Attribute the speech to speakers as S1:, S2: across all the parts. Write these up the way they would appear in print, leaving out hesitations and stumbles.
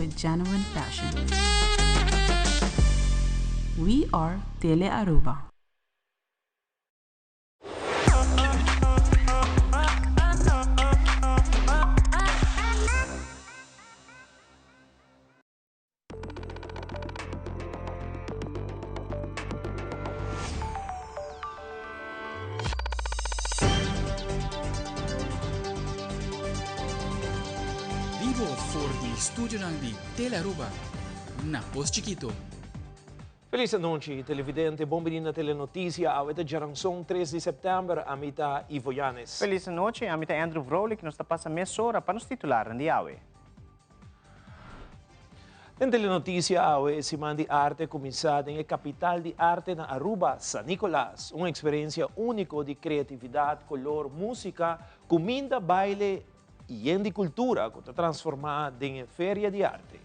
S1: with genuine passion. We are Tele Aruba.
S2: Vivo voor die studio di Tele Aruba, na Post Chiquito.
S3: Feliz noite, televidente. Bom menino telenotícia. Ao esta geração 3 de setembro, a mita Ivo Yanes.
S4: Feliz noite, a mita Andrew Vrolik, nos passa meia para nos titular de Awe.
S3: Em telenotícia, Awe, Semana de Arte começada em capital de arte na Aruba, San Nicolás. Uma experiência única de criatividade, color, música, comida, baile e de cultura, que está transformada em feria de arte.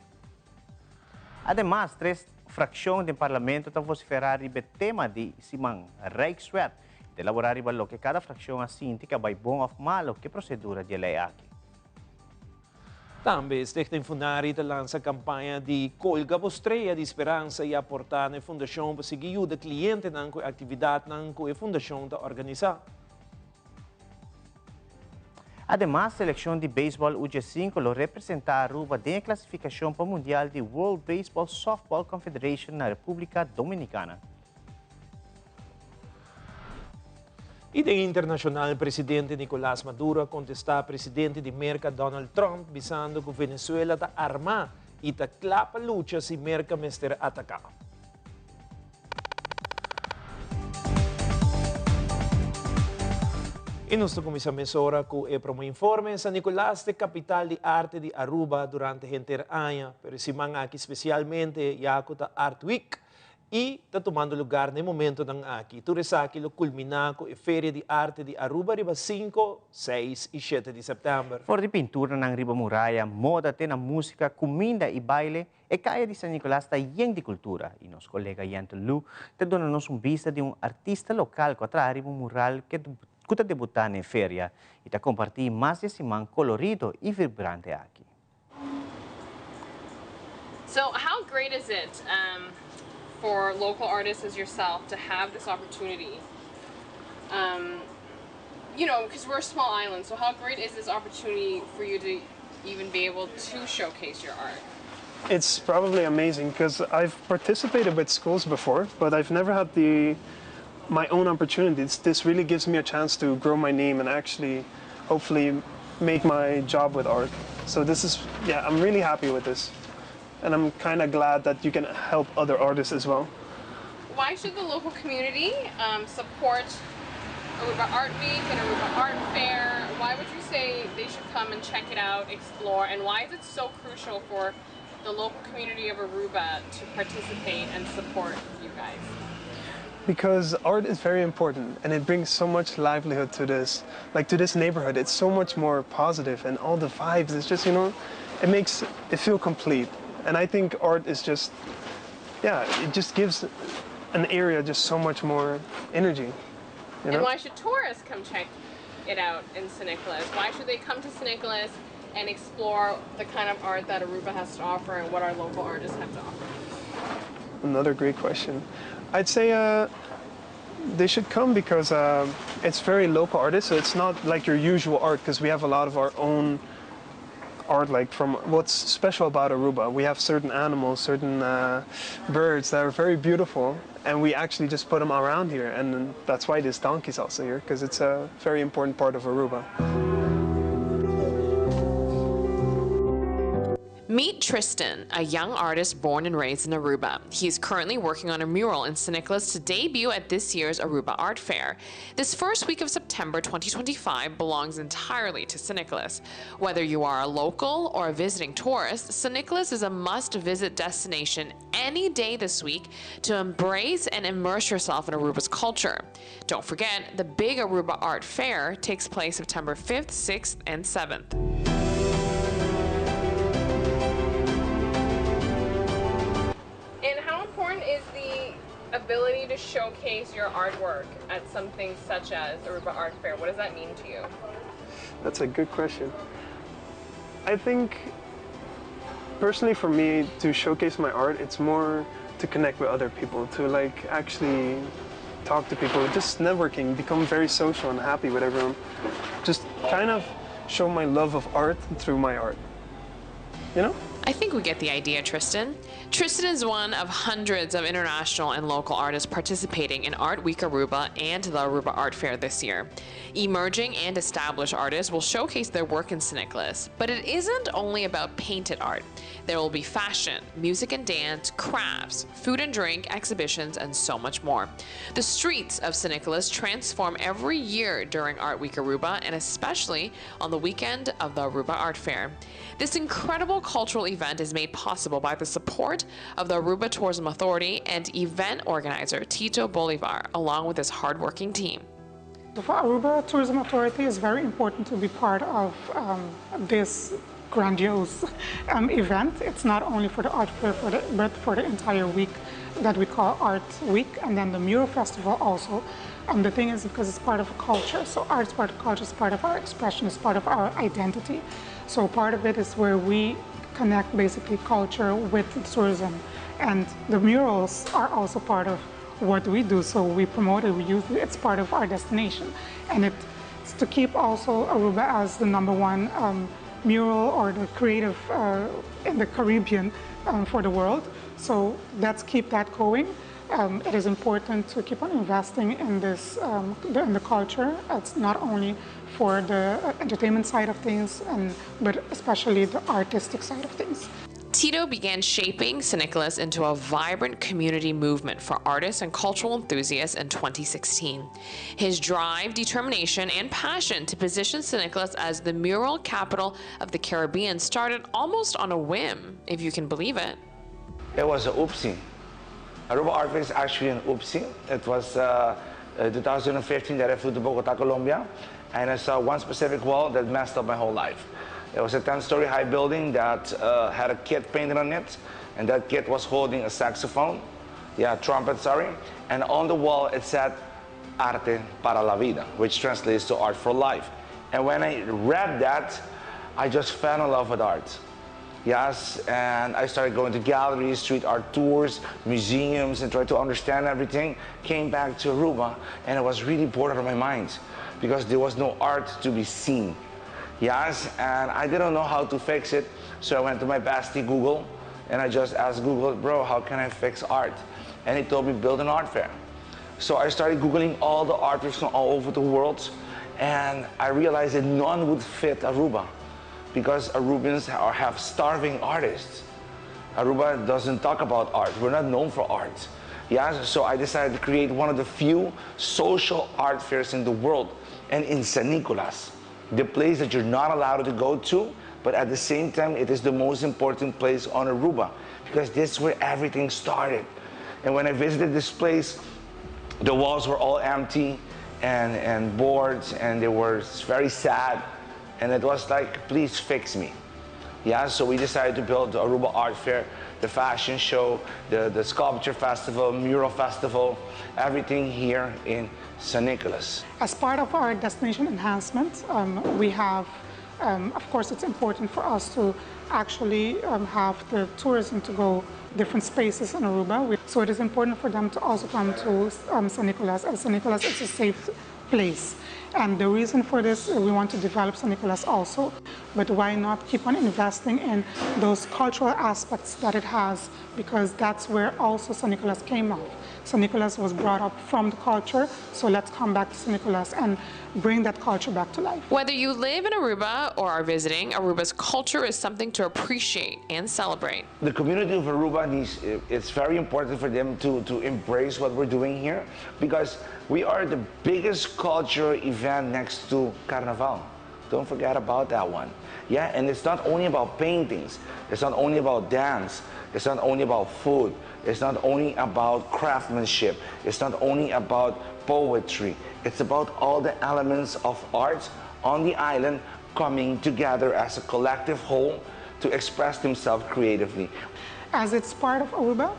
S4: Además, 3 fracções do Parlamento estão vociferando o tema de Simang Rijkswet, de elaborar o que cada fração assintica vai bom ou malo que procedura de lei aqui.
S3: Também, este funcionário lança a campanha de Colga Bostreia de Esperança e aportar na fundação para seguir o cliente na atividade que a fundação está organizando.
S4: Además, a seleção de beisebol UG5 lo representa a Aruba na classificação para o Mundial de World Baseball Softball Confederation na República Dominicana.
S3: E de internacional, o presidente Nicolás Maduro contesta ao presidente de América Donald Trump, visando que Venezuela está armada e está clapa luta se América mester atacar. E nós começamos agora com o informe San Nicolás, de capital de arte de Aruba durante a inteira ano, pero esse aqui especialmente já está Art Week e está tomando lugar no momento ng aqui. Turisaki lo culmina com a Feria de Arte de Aruba, riba 5, 6 e 7 de setembro.
S4: For de pintura ng Riba Muraya, moda, na música, comida e baile, e kaya de San Nicolás está yen de cultura. E nosso colega Yanto Lu te dona-nos vista de artista local que atrás Riba Mural que está debutando em feria e está compartir mais de simang colorido e vibrante aqui.
S5: So how great is it for local artists as yourself to have this opportunity? You know, because we're a small island, so how great is this opportunity for you to even be able to showcase your art?
S6: It's probably amazing because I've participated with schools before, but I've never had my own opportunities. This really gives me a chance to grow my name and actually, hopefully, make my job with art. So this is, yeah, I'm really happy with this. And I'm kind of glad that you can help other artists as well.
S5: Why should the local community support Aruba Art Week and Aruba Art Fair? Why would you say they should come and check it out, explore, and why is it so crucial for the local community of Aruba to participate and support you guys?
S6: Because art is very important and it brings so much livelihood to this neighborhood. It's so much more positive and all the vibes, it's just, you know, it makes it feel complete. And I think art is just, yeah, it just gives an area just so much more energy. You know?
S5: And why should tourists come check it out in San Nicolás? Why should they come to San Nicolás and explore the kind of art that Aruba has to offer and what our local artists have to offer?
S6: Another great question. I'd say they should come because it's very local artists, so it's not like your usual art because we have a lot of our own art, like from what's special about Aruba. We have certain animals, certain birds that are very beautiful, and we actually just put them around here, and that's why this donkey is also here, because it's a very important part of Aruba.
S5: Meet Tristan, a young artist born and raised in Aruba. He's currently working on a mural in San Nicolás to debut at this year's Aruba Art Fair. This first week of September 2025 belongs entirely to San Nicolás. Whether you are a local or a visiting tourist, San Nicolás is a must-visit destination any day this week to embrace and immerse yourself in Aruba's culture. Don't forget, the big Aruba Art Fair takes place September 5th, 6th, and 7th. Ability to showcase your artwork at something such as Aruba Art Fair. What does that mean to you?
S6: That's a good question. I think personally, for me, to showcase my art, it's more to connect with other people, to like actually talk to people, just networking, become very social and happy with everyone. Just kind of show my love of art through my art, you know?
S5: I think we get the idea, Tristan. Tristan is one of hundreds of international and local artists participating in Art Week Aruba and the Aruba Art Fair this year. Emerging and established artists will showcase their work in St. Nicholas, but it isn't only about painted art. There will be fashion, music and dance, crafts, food and drink, exhibitions, and so much more. The streets of St. Nicholas transform every year during Art Week Aruba, and especially on the weekend of the Aruba Art Fair. This incredible cultural event is made possible by the support of the Aruba Tourism Authority and event organizer Tito Bolivar, along with his hardworking team.
S7: For Aruba Tourism Authority, it's very important to be part of this grandiose event. It's not only for the art fair, but for the entire week that we call Art Week, and then the Mural Festival also. The thing is, because it's part of a culture, so art is part of culture, it's part of our expression, it's part of our identity. So part of it is where we connect basically culture with tourism, and the murals are also part of what we do. So we promote it, we use it, it's part of our destination, and it's to keep also Aruba as the #1 mural or the creative in the Caribbean for the world. So let's keep that going. It is important to keep on investing in this, in the culture. It's not only for the entertainment side of things, but especially the artistic side of things.
S5: Tito began shaping St. Nicholas into a vibrant community movement for artists and cultural enthusiasts in 2016. His drive, determination, and passion to position St. Nicholas as the mural capital of the Caribbean started almost on a whim, if you can believe it.
S8: It was an oopsie. Aruba Art Fair is actually an oopsie. It was 2015 that I flew to Bogota, Colombia, and I saw one specific wall that messed up my whole life. It was a 10-story high building that had a kid painted on it, and that kid was holding a saxophone, trumpet, sorry, and on the wall it said Arte para la Vida, which translates to art for life. And when I read that, I just fell in love with art. Yes, and I started going to galleries, street art tours, museums, and tried to understand everything. Came back to Aruba, and I was really bored out of my mind because there was no art to be seen. Yes, and I didn't know how to fix it, so I went to my bestie Google, and I just asked Google, bro, how can I fix art? And he told me, build an art fair. So I started Googling all the art fairs from all over the world, and I realized that none would fit Aruba, because Arubans have starving artists. Aruba doesn't talk about art. We're not known for art. Yes, so I decided to create one of the few social art fairs in the world, and in San Nicolas, the place that you're not allowed to go to, but at the same time, it is the most important place on Aruba, because this is where everything started. And when I visited this place, the walls were all empty and boards, and they were very sad. And it was like, please fix me. Yeah, so we decided to build the Aruba Art Fair, the fashion show, the sculpture festival, mural festival, everything here in San Nicolas.
S7: As part of our destination enhancement, we have, of course, it's important for us to actually have the tourism to go different spaces in Aruba. So it is important for them to also come to San Nicolas, as San Nicolas is a safe place. And the reason for this, we want to develop San Nicolas also, but why not keep on investing in those cultural aspects that it has, because that's where also San Nicolas came up. San Nicolas was brought up from the culture, so let's come back to San Nicolas and bring that culture back to life.
S5: Whether you live in Aruba or are visiting, Aruba's culture is something to appreciate and celebrate.
S8: The community of Aruba it's very important for them to embrace what we're doing here, because we are the biggest cultural event next to Carnaval. Don't forget about that one. Yeah, and it's not only about paintings, it's not only about dance, it's not only about food, it's not only about craftsmanship, it's not only about poetry, it's about all the elements of art on the island coming together as a collective whole to express themselves creatively.
S7: As it's part of Aruba,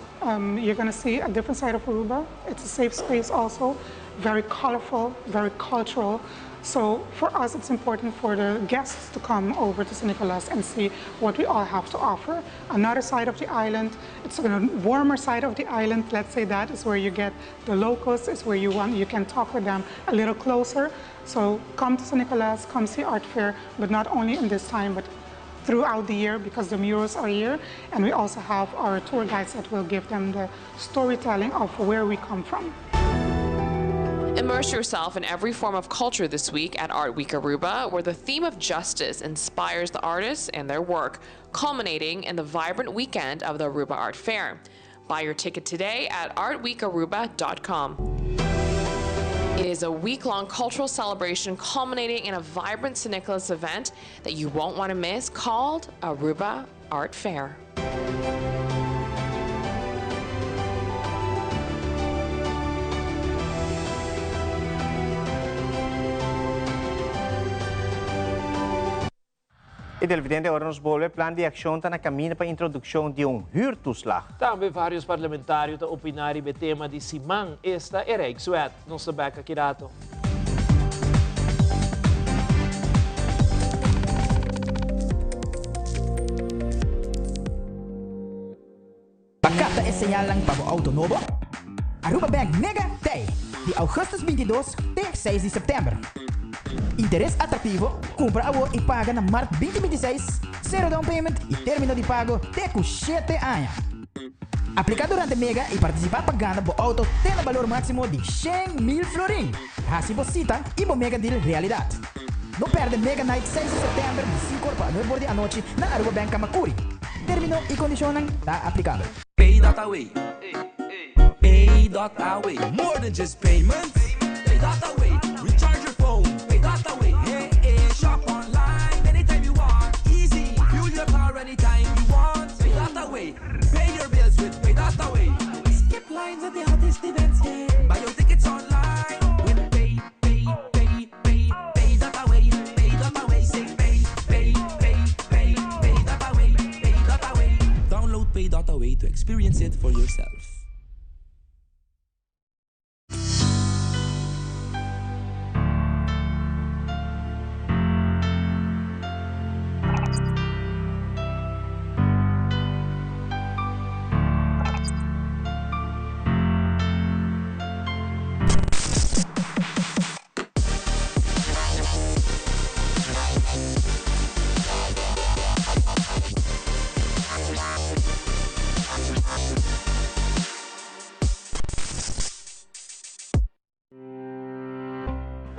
S7: you're going to see a different side of Aruba. It's a safe space also, very colorful, very cultural. So for us, it's important for the guests to come over to St. Nicholas and see what we all have to offer. Another side of the island, it's a warmer side of the island, let's say that, is where you get the locals, is where you can talk with them a little closer. So come to St. Nicholas, come see Art Fair, but not only in this time, but throughout the year, because the murals are here. And we also have our tour guides that will give them the storytelling of where we come from.
S5: Immerse yourself in every form of culture this week at Art Week Aruba, where the theme of justice inspires the artists and their work, culminating in the vibrant weekend of the Aruba Art Fair. Buy your ticket today at artweekaruba.com. It is a week-long cultural celebration culminating in a vibrant St. Nicholas event that you won't want to miss, called Aruba Art Fair.
S4: E televidente, agora nos volve plan de acção está na caminho para a introdução de huurtoeslag.
S3: Também vários parlamentários estão opinando sobre o tema de Simang. Esta é Reg Suet. Não se beca aqui dato.
S9: Pagkata é senyal lang para o auto novo? Aruba Bank Mega Day, de Augustus 22 até 6 de setembro. Interesse atrativo, compra agora e paga na março 2026, zero down payment e término de pago até com 7 anos. Aplicar durante Mega e participar pagando o auto tem o valor máximo de 100.000 florin. Assim você cita e o Mega Deal realidade. Não perde Mega Night 6 de setembro de 5 para 9 da noite na Aruba Bank Kamakuri. Término e condicionam está aplicável.
S10: Pay.away. Pay.away. More than just payments. Pay.away. Recharge your phone. Pay.away. Hey, hey, shop online anytime you want. Easy. Fuel your car anytime you want. Pay.away. Pay your bills with Pay.away. Skip lines at the hottest events. Yeah. Buy your tickets online with Pay.away. Pay.away. Say Pay.away. Pay.away. Download Pay.away to experience it for yourself.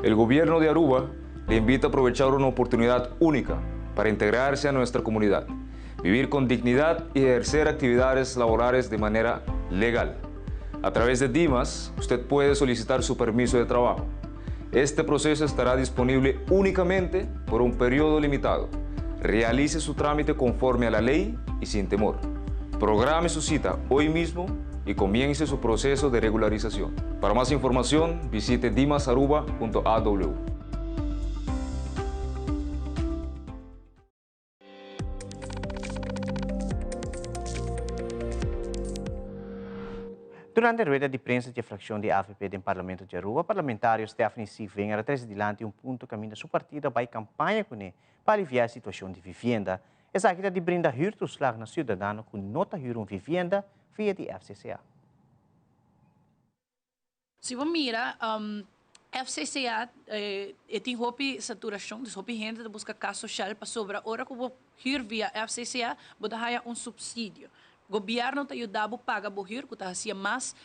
S11: El gobierno de Aruba le invita a aprovechar una oportunidad única para integrarse a nuestra comunidad, vivir con dignidad y ejercer actividades laborales de manera legal. A través de Dimas, usted puede solicitar su permiso de trabajo. Este proceso estará disponible únicamente por un periodo limitado. Realice su trámite conforme a la ley y sin temor. Programe su cita hoy mismo y comience su proceso de regularización. Para más información, visite dimasaruba.aw.
S4: Durante a rueda de prensa de fracção de AFP do Parlamento de Aruba, parlamentários Stephanie Sivenga traz adiante ponto caminho da sua partida para a campanha com ele para aliviar a situação de vivenda. Essa aqui de brinda huurtoeslag na cidadão com nota huur vivenda via de FCCA.
S12: Se você mira, FCCA tem hopi saturação, de hopi renda de busca casa social para sobra. Ora que você hyr via FCCA, você haya subsídio. O governo te ajudava a pagar o hyr, que está mais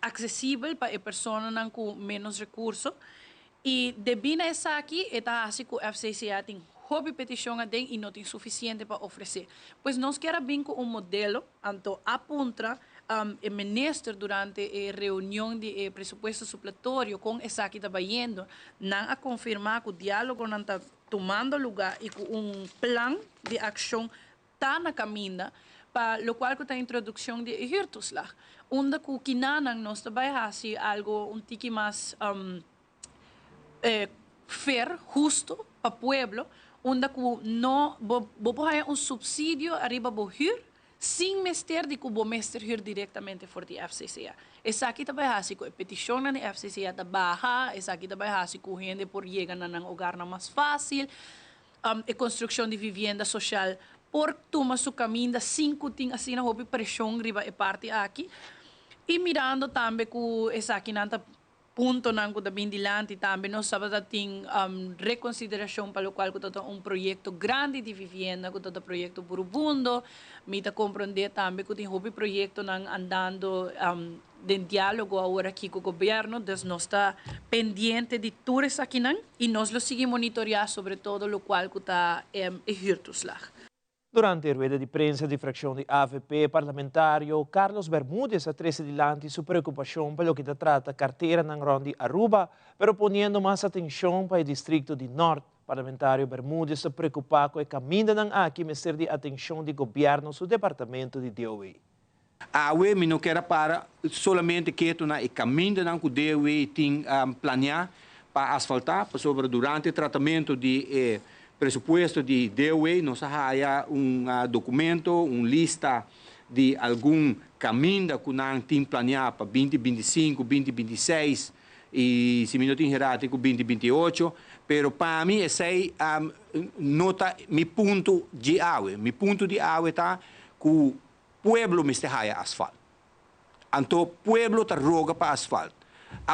S12: acessível para a pessoa com menos recursos. E devido a essa aqui, está assim que o FCCA tem hobby petição e não tem suficiente para oferecer. Pois nós queremos vir com modelo, então aponta o ministro durante a reunião de presupuesto supletório com essa que está indo, não a confirmar que o diálogo não está tomando lugar e que plano de ação está na caminho, para o qual está a introdução de huurtoeslag. Onde que o kinanan nós também fazemos algo tique mais fair, justo para o pueblo, onde que não vou subsídio arriba do huur, sin mester de cubo mester hier directamente voor die FCCA. Esa aqui também há a petição na FCCA da barra, esa aqui também há a gente por chegar na hogar mais fácil, a construção de vivenda social por tomar seu caminho da 5 ting assim na hobby pressão riba e parte aqui. E mirando também com essa aqui nanta punto nang ko dabing dilante também nós sabemos tem reconsideração para o qual ko todo projeto grande de vivienda ko todo projeto burubundo mita compreender também que tem hobby projeto nang andando de diálogo agora aqui com o governo des nós está pendiente de tudo isso aqui nang e nós lo seguimos monitorear sobre todo o qual ko está hirtuslag.
S3: Durante a rueda de prensa de fracção de AVP parlamentário, Carlos Bermúdez atrese dilante sua preocupação pelo que trata a carteira na Rondi Aruba, pero ponendo mais atenção para o distrito de Norte. Parlamentário Bermúdez se preocupa com o caminho ng aqui meser de atenção do governo do departamento de DOE.
S13: Awe mi não quer para solamente que tu na o caminho ng DOE tem planear para asfaltar, sobre durante o tratamento de presupuesto de DOE, nós há documento, lista de algum caminho que nós temos planeado para 2025, 2026 e se não tem errado com 2028, pero para mim esse nota mi ponto de AWE. Mi ponto de AWE está que o pueblo me está asfalto. Então o pueblo está roga para asfalto.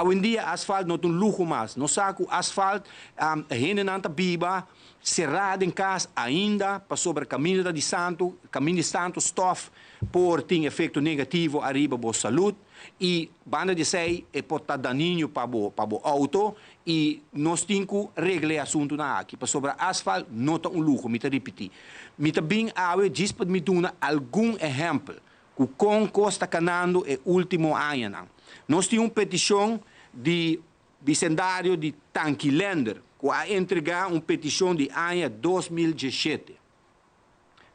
S13: Hoje em dia asfalto não tem luxo mais. Nós sabemos que asfalto a gente não está viva, cerrado em casa ainda, para sobre o caminho de santo, stof, por ter efeito negativo arriba para a saúde, e banda de sei pode estar daninho para o auto, e nós temos que regrar o assunto na aqui, para sobre asfalto não está luxo, me repetir. Me também diz para me dar algum exemplo, que com Costa Canando é o último ano. Nós temos uma petição de bicendário de Tanquilender, que a entregar uma petição de ano 2017.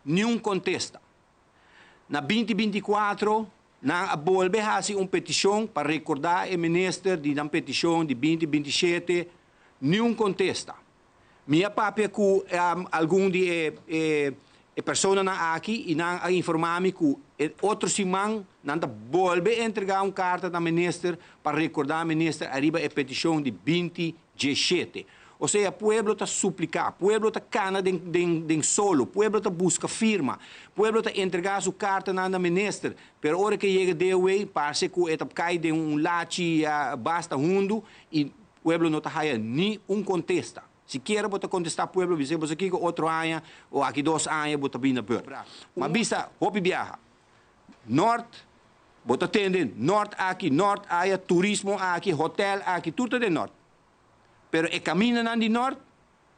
S13: Nenhum contesta. Na 2024, na volve a fazer uma petição para recordar o ministro de uma petição de 2027. Nenhum contesta. Minha papi é que algum de pessoas aqui e não informar-me que outro semana não volve a entregar uma carta da ministra para recordar a ministra arriba a petição de 2017. Ou seja, o povo está suplicando, o povo está cana de solo, o povo está busca firma, o povo está entregar sua carta na ministra, pero hora que chega de way, parece que está cai de lachi basta mundo e o povo não está haya nem contesta. Se quer botar contestar o povo, dizemos aqui que outro ano ou aqui 2 anos botar bem na beira. Mas vista, hopi viaja. Norte, botar tende, norte aqui, norte aí turismo aqui, hotel aqui, tudo de norte. Pero o caminho na de norte,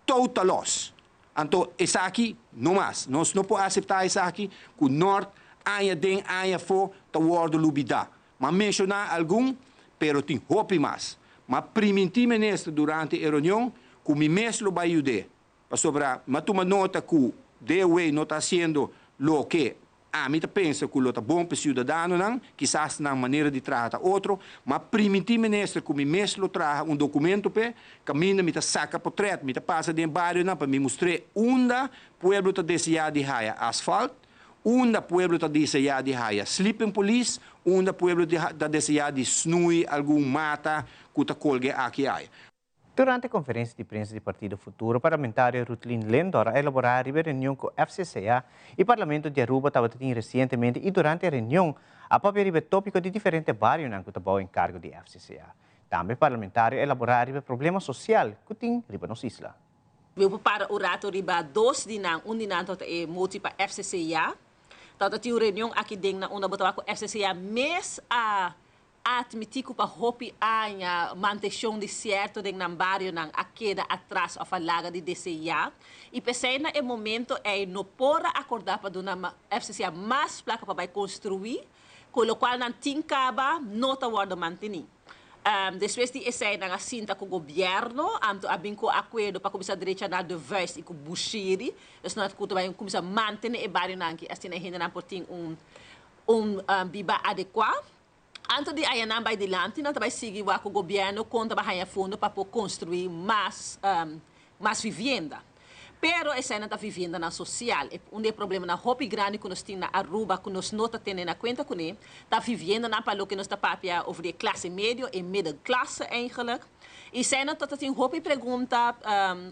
S13: total loss. Então, essa aqui, não mais. Nós não podemos aceitar essa aqui, que o norte, aia den, aia for, tá word lubida. Mas mencionar algum, pero tem hopi mais. Mas primitivo ministro durante a reunião, que me mesmo vai ajudar. Para sobrar, mas toma nota que o DOE não está sendo o que a mim pensa que o está bom para o cidadão, não, quizás na maneira de tratar outro, mas primitivo ministro que me mesmo traz documento para caminho me saca portrait, me passa de bairro para me mostrar onde o povo está desejado de raia asfalto, onde o povo está desejado de raia sleeping police, onde o povo está desejado de snui algum mata que está colgue aqui aí.
S4: Durante a conferência de prensa do Partido Futuro, o parlamentário Rutlin Lendor elaborar a reunião com o FCCA e o Parlamento de Aruba estava tendo recentemente e durante a reunião a papel tópico de diferentes bairros que estavam em cargo do FCCA. Também o parlamentário elaborar o problema social que tem nas islas.
S14: We para o rato riba 2 dinang, dinang tot moti para FCCA. Tata tiu reunião aqui dentro na onda botawa com FCCA mês a admitir que para hopi a mantenção de certo de nambario nang a queda atrás a falaga de DCA e pensei na momento não pode acordar para dona FCCA mais placa para construir com o qual não tem caba nota word mantenir. Depois de essa na cinta com o governo, abin ko acordo para começar a direita na diverse e com bushiri, então nós vai começar a manter o barrio nang que assim ainda não pode biba adequado. Antes de aí não vai adiante, não vai seguir com o governo contra a fundo para construir mais vivenda. Pero essa ainda está vivendo na social. Um problema na hobby grande que nós temos na Aruba, que nós não está tendo na conta com ele, está vivendo na palo que nós está papia over de classe média e middenklasse eigenlijk. E se ainda está tendo hobby pergunta,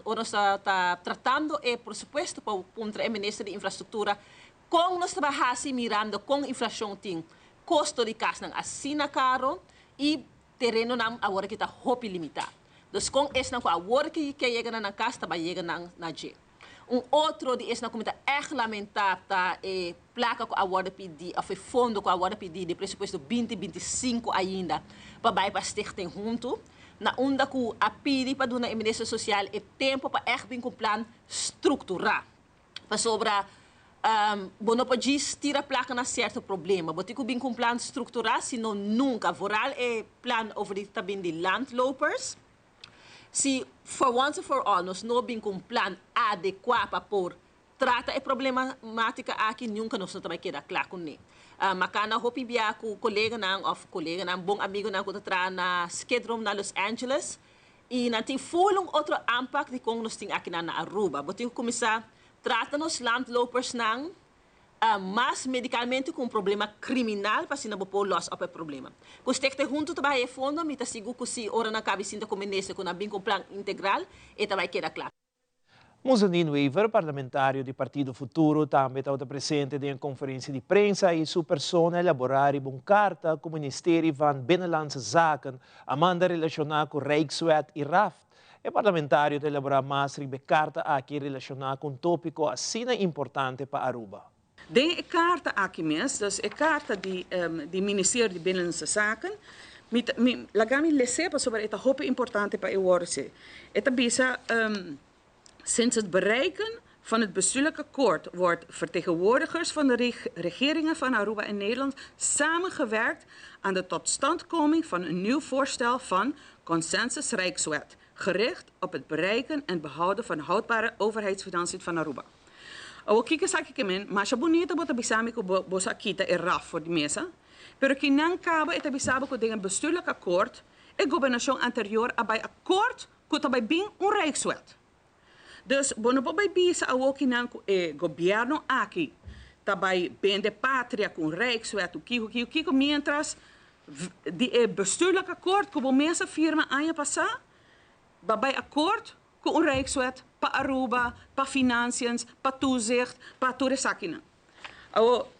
S14: ou nós está tratando o pressuposto para o ministro de infraestrutura, com nós trabalhamos mirando com inflação tem custo de casa assina caro e terreno não agora que está hobby limitado. Então, com esse não agora que chega na casa, vai chegar na G. Outro de esse não como está echt lamentável, tá placa que agora pedir, ou fundo que agora pedir de pressuposto 2025 ainda para stichting junto. Na onda que a pedir para a emergência social é tempo para echt bem com plan estruturar. Para sobre não pode tirar placa na certo problema. Mas tem que bem com plan estruturar, senão nunca. Vooral é plan over também de landlopers. Se for once and for all nós não bem com plan adequado para por trata a problemática aqui nunca nós não também queda claro com ele. Makana hopi biya ko colega nang bom amigo nang ko tra na skate room na Los Angeles e nating fulong outro impact de kung nós ting aqui na Aruba. Botinho começar trata nos landlopers nang mas medicalmente com problema criminal para se não pôr loss op problema. Costekte junto trabalhar fundo, me tá seguro que se ora na cabeça com ministro com a bem com plan integral e vai quedar claro.
S3: Muzanin Weaver, parlamentário do Partido Futuro, também está presente em conferência de prensa e sua persona elaborar uma carta com o Ministério van Binnenlandse Zaken a manda relacionar com Rijkswet e RAFT. O parlamentário elaborar mais uma carta aqui relacionar com um tópico assim importante para Aruba.
S15: De carta aqui mesmo, dus a carta do Ministério de Binnenlandse Zaken, lagami lesepa sobre esta hoop importante para EURC. Esta bisa sinds het bereiken van het bestuurlijk akkoord wordt vertegenwoordigers van de regeringen van Aruba en Nederland samengewerkt aan de totstandkoming van een nieuw voorstel van consensus Rijkswet, gericht op het bereiken en behouden van houdbare overheidsfinanciën van Aruba. O que sabe que men, mas bonita bota bisami ko bosa kita e raf voor die mesa, pero que não cabe eta bisabo ko dengan bestuurlijk akkoord e governação anterior abai akkoord ko tabai bing Rijkswet. Dus bonobo bij bisa awoki nan e governo aqui tabai bem de pátria com Rijkswet o kiko mientras die bestuurlijk akkoord ko bomesa firma anja passa babai akkoord ko Rijkswet pa Aruba, pa financiën, pa toezicht, pa toerisakina.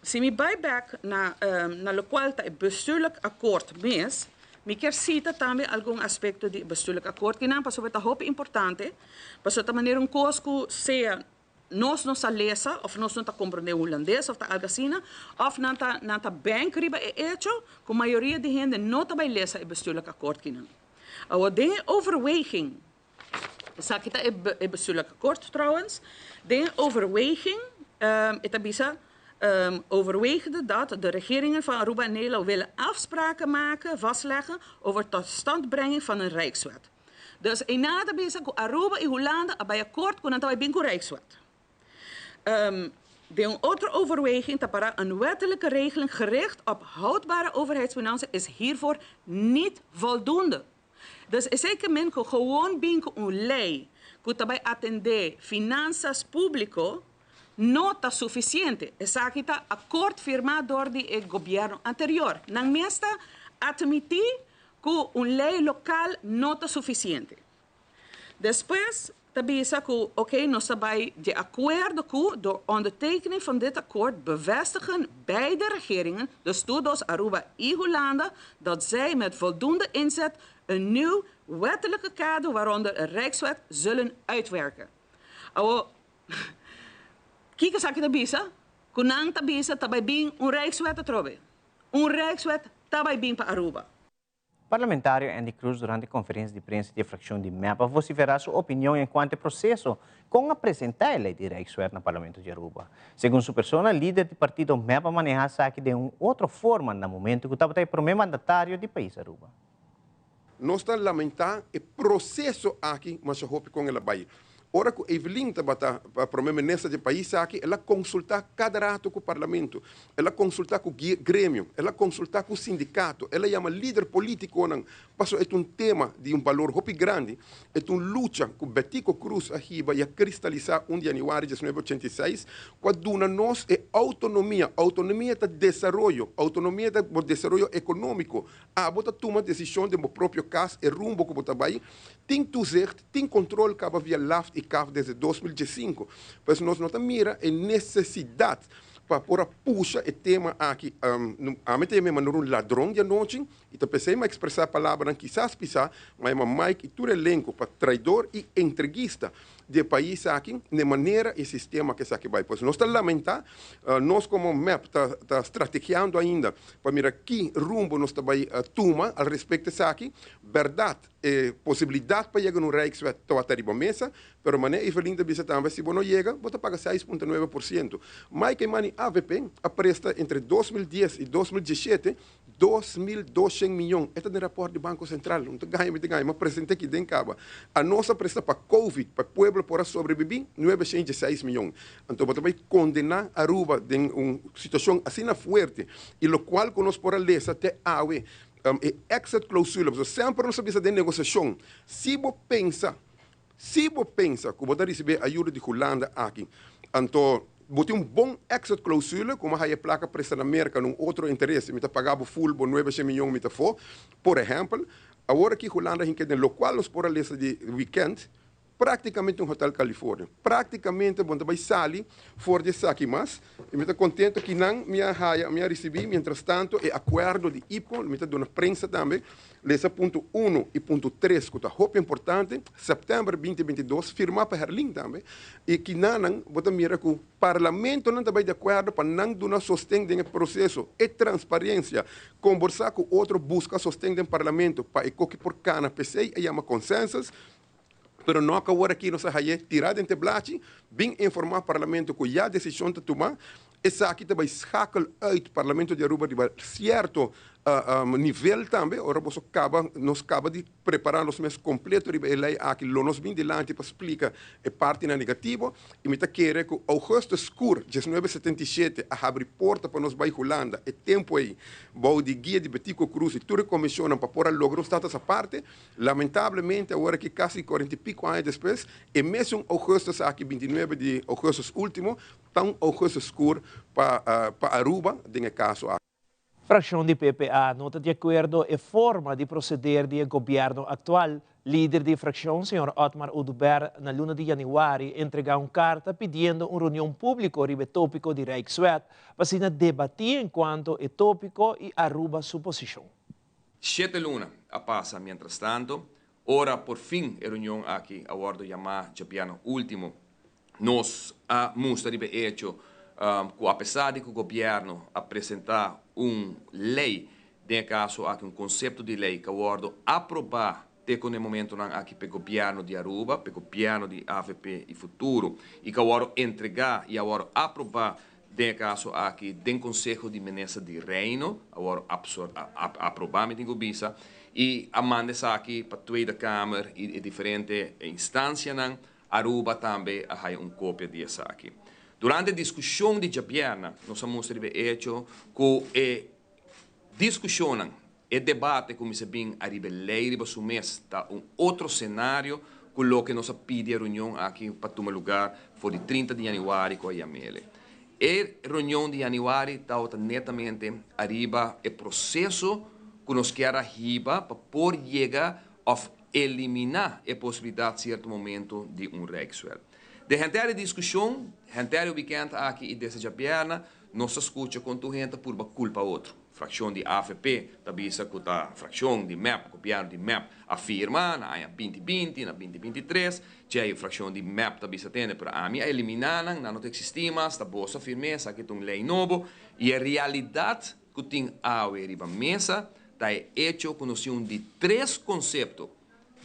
S15: Se me back na lo qual ta bestuurlijk akkoord mes, me quer cita também algum aspecto de bestuurlijk akkoord que não passou a hoop importante, passou a maneira coisco seja nós não sa lesa of nós não ta compreender holandês of ta algacina of não ta bem riba é hecho, com maioria de gente não ta bij lesa bestuurlijk akkoord que não. De overweging Zag je dat in bestuurlijk akkoord trouwens? De overweging, het bisa overwegende dat de regeringen van Aruba en Nederland willen afspraken maken, vastleggen over de totstandbrenging van een Rijkswet. Dus in nada bisa Aruba en Hollanda bij akkoord kunnen wij bingo Rijkswet. De andere overweging para een wettelijke regeling gericht op houdbare overheidsfinanciën is hiervoor niet voldoende. Dus zeker men que gewoon bingo een lei que também atender finanças público não está suficiente. Essa aqui está acordo firmado door de governo anterior. Não está admitir que een lei local não está suficiente. Depois também is que oké, nós daarbij de acordo que door ondertekening van dit akkoord bevestigen beide regeringen, dus toedos Aruba en Hollanda, dat zij met voldoende inzet een nieuw wettelijke kader waaronder een Rijkswet zullen uitwerken. Kijk eens de bisa, kunang tabisa tabay bing een Rijkswet atrobe. Een Rijkswet tabay bing pa Aruba.
S4: Parlamentário Andy Cruz, durante a conferência de prensa de fracção de MEPA, vociferará sua opinião enquanto processo com apresentar a lei de Rijkswet no Parlamento de Aruba. Segundo sua persona, líder do partido MEPA maneja saque de uma outra forma no momento que estava o primeiro mandatário do país Aruba.
S16: Nós estamos lamentando o processo aqui, mas eu com ela vai. Ora que Evelyn está para primeira-ministra do país aqui, ela consulta cada rato com o parlamento, ela consulta com o grêmio, ela consulta com o sindicato, ela chama líder político, passou é um tema de um valor muito grande, é uma luta que Betico Cruz arriba e a cristalizar 1 de janeiro de 1986, quando nós é autonomia de desenvolvimento, autonomia de desenvolvimento econômico, a bota toma decisão de meu próprio caso e rumbo que bota vai, tem toezicht, tem controle que via LAFT e CAF desde 2005, pois nós não mira a necessidade para pôr a puxa o tema aqui, a mim tem um ladrão de noite, e eu pensei em expressar a palavra quizás pisar, mas Mike e todo elenco para traidor e entreguista de país aqui, de maneira e sistema que aqui vai. Pois nós estamos lamentar, nós como MEP está estrategiando ainda para mirar que rumbo nós estamos tomar a respeito disso aqui, verdade, possibilidade para chegar no Rijkswet está arriba a mesa, pero mané Evelyn de Bisa também, se não chega, você paga 6,9%. Mas que mani AVP apresta entre 2010 e 2017 2.200 milhões. Este é o rapporto do Banco Central. Não ganha, mas apresentei aqui dentro caba. A nossa presta para Covid, para o povo para sobreviver, 906 milhões. Então, você vai condenar a Aruba em uma situação assim forte, e o qual que nós podemos ler até a exit clausula, você sempre não sabe de negociação. Se você pensa que você receber ajuda de Holanda aqui, então, bote um bom exit clausula, como a placa presta na América, num outro interesse, me pagava full, 900 milhões, me for, por exemplo, agora que Holanda, no qual nós podemos ler de weekend, praticamente um hotel Califórnia. Praticamente, quando vai sair, fora de aqui, mas eu estou contente que não me recebi, mientras tanto, o acordo de IPO, me estou na prensa também, lesa ponto 1 e ponto 3, que é muito importante, setembro 2022, firmar para Berlim também, e que não, vou mirar que o parlamento não está de acordo para não dar sustento no processo e transparência, conversar com outro, buscar sustento no parlamento, para que por cana, PC, e chama consensos, pero não agora aqui nós vamos tirar dentro do blate, bem informar o parlamento que já a decisão de tomar, essa aqui também escacal uit o parlamento de Aruba de certo nível também, ora nós acaba de preparar os meses completos de lei aqui, nós vim delante para explicar a parte negativa, e me está querendo que o Augusto Skur, 1977, a abrir porta para nós vai Holanda, e tempo aí, vou de guia de Betico Cruz e tudo comissionam para pôr a lograr essa parte, lamentavelmente, agora que quase 40 e pico anos depois, e mesmo Augusto aqui, 29 de Augusto último, tão Augusto Skur para Aruba, nesse caso aqui.
S3: Fração de PPA nota de acordo e forma de proceder do governo atual. Líder de fração, Sr. Otmar Udubert, na luna de janeiro, entregou uma carta pedindo uma reunião pública sobre o tópico de Rijkswet para se debater enquanto o tópico e Aruba sua posição.
S17: 7 lunas a passa, mientras tanto, ora por fim a reunião aqui, a bordo chamada Japiano último, nós mostramos hecho que apesar de que o governo apresentar uma lei, em caso aqui um conceito de lei que o bordo aprovar no momento aqui para o governo de Aruba, para o governo de AVP e futuro, e que o bordo entregar e o bordo aprovar em caso aqui do Conselho de Ministros de Reino, o bordo aprovar me digo bisa, e a manda aqui para a Tweede Kamer e diferentes instâncias, Aruba também há uma cópia disso aqui. Durante a discussão de Japiana, nós vamos hecho que a discussão e debate como se bem arriba lei riba su mês tá outro cenário com o que nós pedimos a reunião aqui para tomar lugar for de 30 de janeiro com a Yamele. A reunião de janeiro está netamente arriba o processo que nós queremos arriba para poder chegar a eliminar a possibilidade de certo momento de um Rijkswet. De gente discussão, gente weekend aqui e dessa Japiana, nós escuta com tu gente por culpa outro. Fração de AFP, também se a fração de MEP, governo de MEP afirma na 2020, na 2023, que a fração de MEP também se tem para a minha eliminar, não existe mais, está boa firmeza, que tem uma lei nova, e a realidade que tem a riba mesa, está hecho com noção de 3 conceitos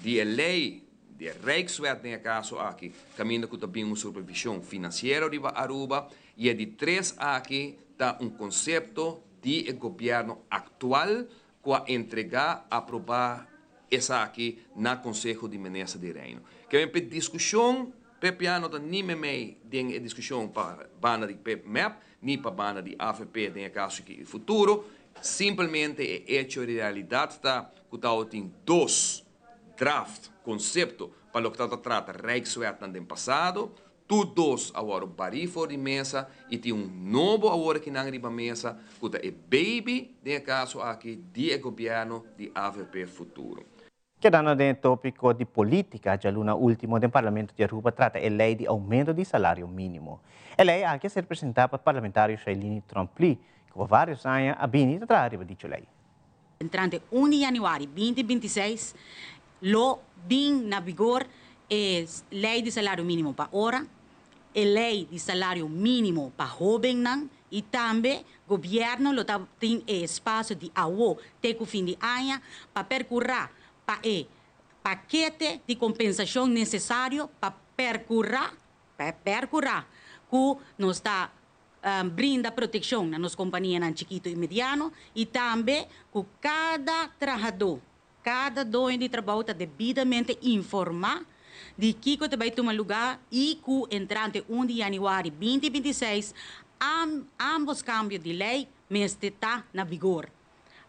S17: de lei de Rijkswet, nesse caso aqui, caminho que também uma supervisão financeira de Aruba, e de 3 aqui está um conceito de governo atual que entregar, aprovar essa aqui na Conselho de Ministros de Reino. Que é uma discussão Pepiano dan niet meer mee in discussie para bana di Pep Map, ni para bana di AFP em caso que futuro. Simplesmente é hecho de realidade está que tem dois draft conceito para o que trata Rijkswet no passado. Todos agora bari for de mesa e tem novo agora que não arriba mesa que é baby em caso aqui de governo de AFP futuro.
S4: Quedando no tópico de política, já luna último do Parlamento de Aruba trata a lei de aumento de salário mínimo. A lei há que ser apresentada para parlamentário Shailini Trompli, que por vários anos a Bini está arriba de lei.
S18: Entrante 1 de januari 2026, lo bin na vigor a lei de salário mínimo para hora, a lei de salário mínimo para jovem nan, e também o governo tem espaço de awo até o fim de ano para percorrer para o paquete de compensação necessário para percorrer que nos está brinda proteção nas companhias chiquito e mediano e também que cada trabalhador, cada dono de trabalho está devidamente informar de que vai tomar lugar e que entrante 1 de janeiro 2026 ambos cambios de lei está na vigor.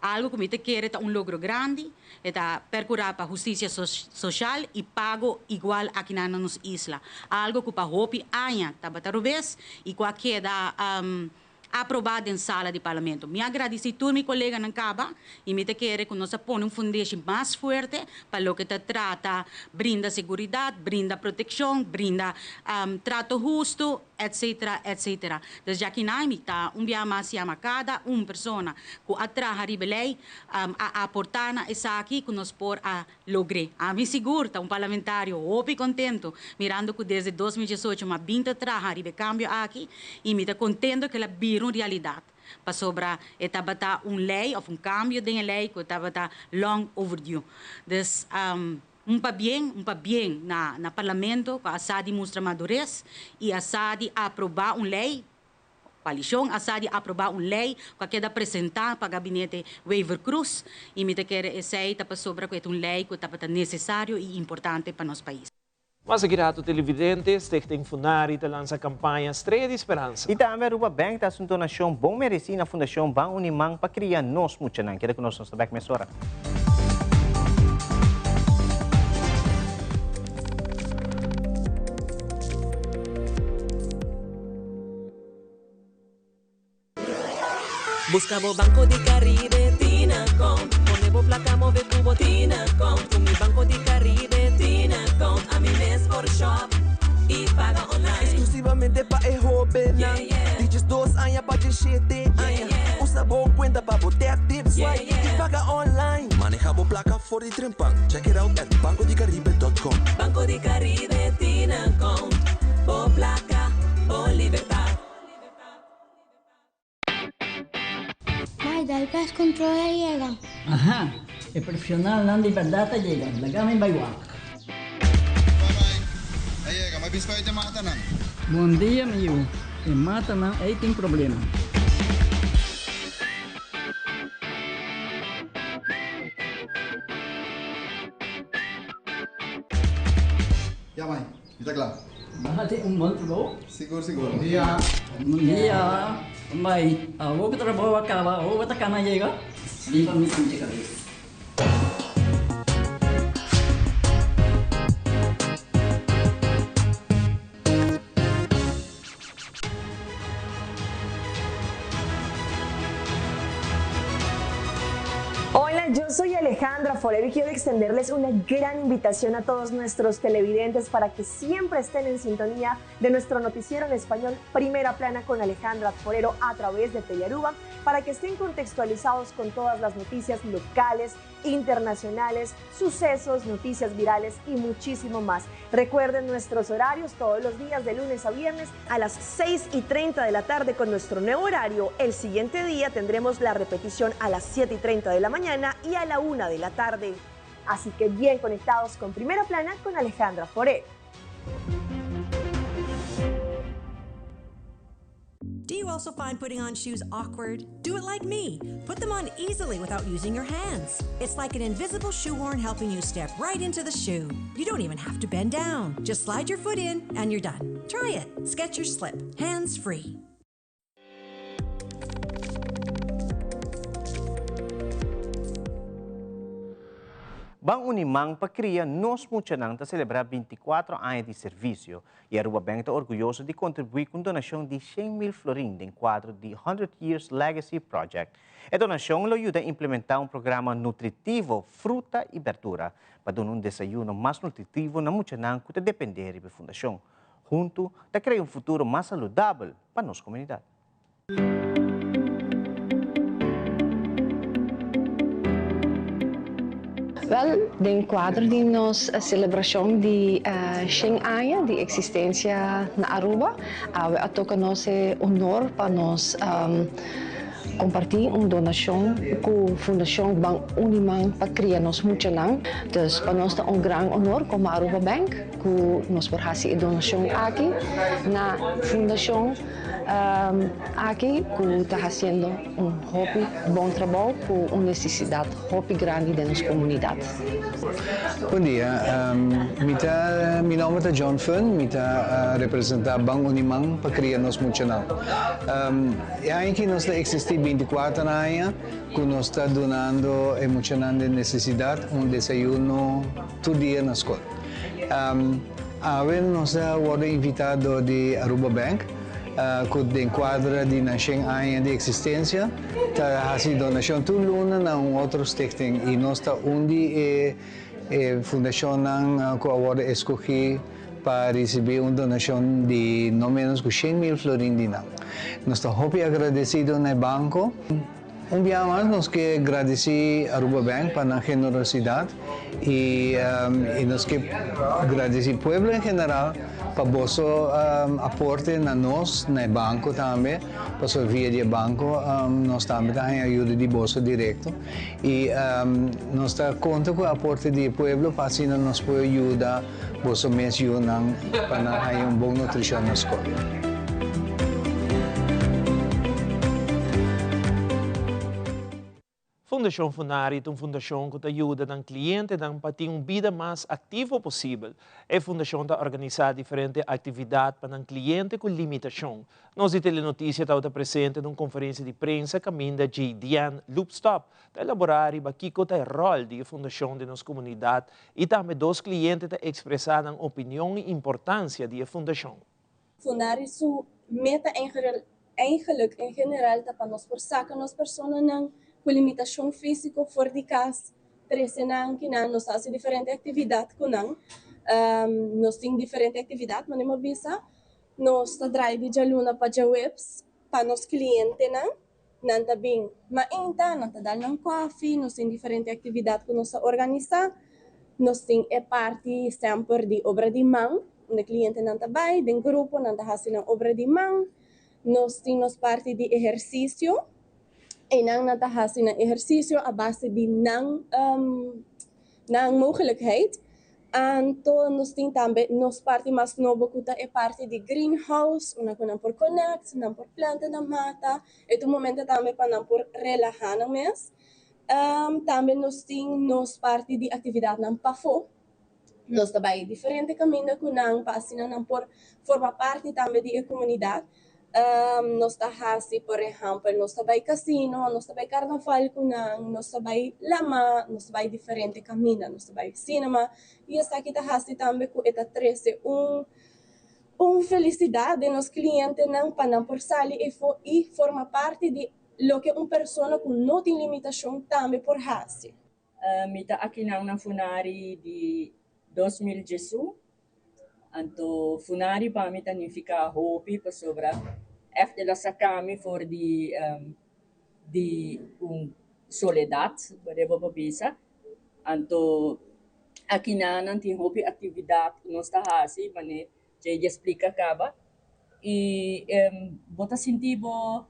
S18: Algo que me quer é logro grande, é percorrer para a justiça social e pago igual aqui na nossa isla. Algo que para hopi aña tabatarubes e que da aprovado em sala de parlamento. Me agradeci a meu colega na Caba e me quer que nós ponhamos foundation mais forte para o que trata, brinda segurança, brinda proteção, brinda trato justo, etc, etc. Então, já que nós está mais cada pessoa que atrás a lei a aportar na essa aqui que nós por a lograr. A mim seguro, parlamentário, opi contento, mirando que desde 2018 uma 20 atrás a cambio aqui e me está contento que ela vira realidade. Para sobra bata lei ou cambio de lei que bata long overdue. Então, pa bem na parlamento, que a SADI mostra madurez e a SADI aprovar lei, coalição, a SADI aprovar lei que queda apresentar para o gabinete Waiver Cruz e me quer essa para sobra que é lei que é necessário e importante para nosso país.
S3: Mas aqui rato televidentes, Stichting Funari lança campanha Estreia de Esperança.
S4: E também Aruba Bank está assunto nação Bom Medicina Fundação Bang Unimang para criar nós muito não. Quer que nós nos trabalhemos mesora.
S19: Buscamos Banco de Caribe, Tinacom. Ponemos placa, move cubo, Tinacom. Con mi Banco de Caribe, Tinacom. A mi mes por shop y paga online.
S10: Exclusivamente para el joven. Dices 2 años para 7 años. Usa boa cuenta para poder tip swipe y paga online. Manejamos placa for the Trempan. Check it out at bancodecaribe.com.
S19: Banco de Caribe, Tinacom. Por placa, por libertad.
S20: Dal cash control llega.
S21: Ajá, el profesional na liberdade llega. Lagami baywak.
S22: Aí, mas biscoito de mata não.
S21: Bom dia, meu. E mata não, aí tem problema.
S22: Ya, mãe, está claro.
S21: Bahati bom trabalho.
S22: Seguro. Bom dia.
S21: Bom dia. Mai, vou que trabalho acaba, vou que tá na chega. Limpa me sente cabeça.
S23: Hola, yo soy Alejandra Forero y quiero extenderles una gran invitación a todos nuestros televidentes para que siempre estén en sintonía de nuestro noticiero en español Primera Plana con Alejandra Forero a través de Telearuba, para que estén contextualizados con todas las noticias locales, internacionales, sucesos, noticias virales y muchísimo más. Recuerden nuestros horarios todos los días de lunes a viernes a las 6:30 de la tarde con nuestro nuevo horario. El siguiente día tendremos la repetición a las 7:30 de la mañana y a la 1 de la tarde. Así que bien conectados con Primera Plana con Alejandra Forero.
S24: D-Roll
S1: also find putting on shoes awkward? Do it like me. Put them on easily without using your hands. It's like an invisible shoehorn helping you step right into the shoe. You don't even have to bend down. Just slide your foot in and you're done. Try it. Skechers Slip. Hands free.
S4: Bang unimang pagkria nos muchanang ta celebrar 24 anos de serviço e Aruba Bank está orgulhoso de contribuir com donação de 100,000 florins em quadro de 100 Years Legacy Project. A donação lhe ajuda a implementar um programa nutritivo, fruta e verdura, para dar um desayuno mais nutritivo na muchanang que depender da fundação. Junto, está criar um futuro mais saudável para nossa comunidade.
S2: Wel, de quadro de nossa celebração de 100 anos de existência na Aruba, a toca nosso honor para nós compartilhar uma donação com a Fundação Bang Unimang para criar nos muchanang. Então, para nós é grande honor como Aruba Bank, que nós por fazer a donação aqui na Fundação aqui que está fazendo hobby bom trabalho com uma necessidade hobby grande da nossa comunidade.
S6: Bom dia, meu nome é John Fun, eu represento Bang Unimang para criar nos muchanang. Aqui nós existimos 24 anos, que nós está donando a muchanang de necessidade desayuno todo dia na escola. Agora nós estamos invitados de Aruba Bank, que enquadra de 100 anos de existência, está fazendo donação toda luna na outro stichting e nós está onde a fundação que agora escolhi para receber uma donação de não menos que 100,000 florins. Nós estamos muito agradecidos no banco. Dia mais, nós queremos agradecer a Aruba Bank para a generosidade e nós queremos agradecer ao povo em geral para o vosso aporte na nós, no banco também, para via de banco, nós também temos ajuda de bolsa direto e nós estamos conta com o aporte do povo para assim nós podemos ajudar vosso mês para ter uma boa nutrição na escola.
S3: Fundação Funari é uma fundação que ajuda os clientes a ter uma vida mais ativa possível. A fundação está organizando diferentes atividades para os clientes com limitação. Nossa telenotícia está presente em uma conferência de prensa caminho de Diane Loopstop, para elaborar e o rol da fundação de nossa comunidade e também dos clientes a expressar a opinião e importância da fundação.
S24: Funari sua meta eigenlijk in general é para nós forçar as pessoas com limitação física fora de casa, pressionando que nós fazemos diferentes atividades com nós temos diferentes atividades, mas não bisa nós trabalhamos de aluna para webs para os clientes não também, mas então nós damos café, nós temos diferentes atividades que nós organizamos, nós temos a parte sempre de obra de mão, onde o cliente não trabalha, de grupo não fazendo obra de mão, nós temos parte de exercício. E nang natahasi ng ehersisyo a base din ng mogelijkheid. Anto nos ting tambe nos parte mas nobo kuta e parte de greenhouse, una kunang por connect, nang por planta ng mata. Ito momento tambe pa nang por relajar ng mes. Tambe nos ting nos parte de atividade ng pafo. Nos tabay diferente caminho kunang pasina nang por forma parte tambe de comunidade. Nós estamos, por exemplo, nós estamos casino, nós estamos carnaval, nós estamos lama, nós estamos diferente caminho, nós estamos cinema, e esta aqui está também com esta 13 felicidade nos clientes não para por sair e forma parte de lo que uma pessoa com não tem limitação também por fazer.
S25: Mita aqui na Funari de 2018. Anto Funari para mim significa hopi para sobra efter la sakami for de soledad whatever babisa anto aqui não tem hopi atividade nós está assim mas já explica acaba e bota sentido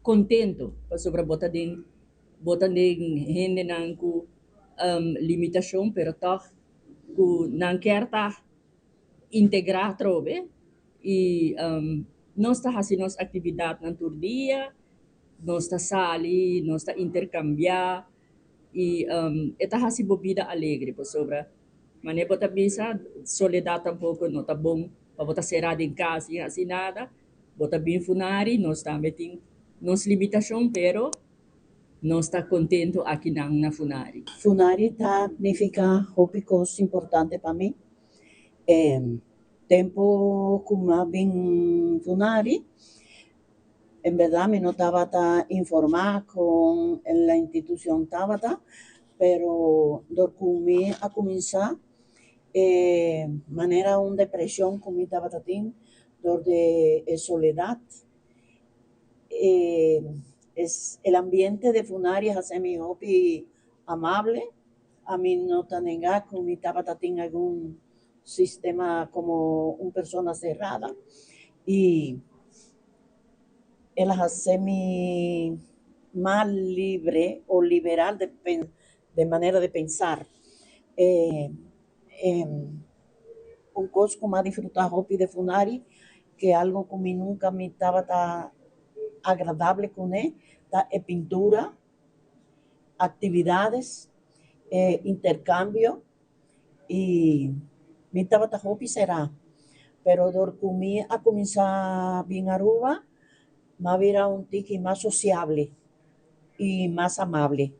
S25: contento para sobra bota den gente não com limitação pero toch com não quer tá integrar trove e nós está fazendo atividade na dia, nós está sali, nós está intercambiar e está fazendo vida alegre por sobre. Mas não bota bisa soledade tampouco não tá bom para botar cerrado em casa e assim nada. Bota bem funari, nós também tem nos limitação, pero nós está contento aqui na funari.
S5: Funari tá significa hopi coisa importante para mim. Tempo como bem funari, en verdad me no estaba a informar con la institución Tabata, pero dormí a comenzar manera una depresión con mi Tabatatín, de soledad. Es el ambiente de Funaria hace mi hobby amable. A mí no tan negar con mi Tabatatín algún sistema como una persona cerrada. Y él hace mi más libre o liberal de manera de pensar. Un cosa que más disfrutar hobby de Funari, que algo que me nunca me estaba tan agradable con él, pintura, actividades, intercambio, y mi estaba tan hobby será. Pero dormí a comenzar bien Aruba, más era un tiki más sociable y más amable.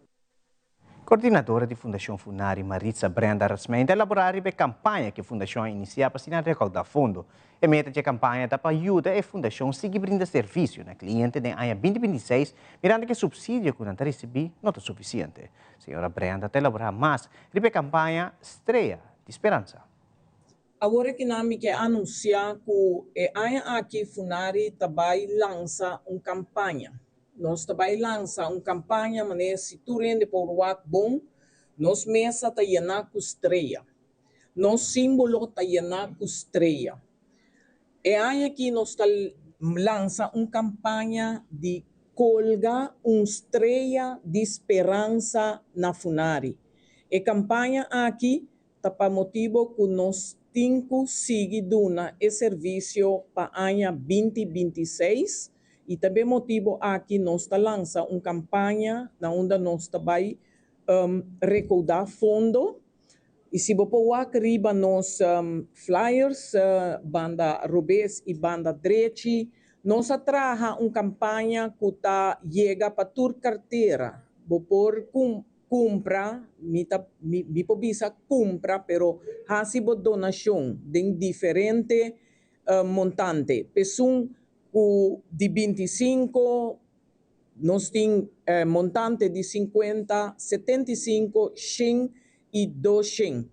S4: Coordenadora da Fundação Funari, Maritza Brenda Rasmenta, elaborar a campanha que a Fundação inicia para recaudar fundo. A meta da campanha é para ajudar a Fundação a seguir brindando serviço na cliente em ano 2026, mirando que o subsídio que não recebi não é suficiente. Senhora Brenda, está elaborar mais a campanha Estreia de Esperança.
S7: Agora que nós quer anunciar que aqui Funari também lança uma campanha. Nós também lança uma campanha, mas se tu rende por o bom, nós mesa está llenar com estreia. Nosso símbolo está llenar com estreia. E aí aqui nós lança uma campanha de colgar uma estreia de esperança na Funari. E campanha aqui está para motivo que nós temos seguido e serviço para o ano 2026. E também motivo aqui nós lança uma campanha na onde nós também recaudar fundo. E se você riba nos flyers, banda Robes e banda Drechi, nós traga uma campanha que está chega para tua carteira. Você compra, me pode compra, pero hasibo donação de diferente montante. Pessoa de 25, nós temos montante de 50, 75, 100 e 200.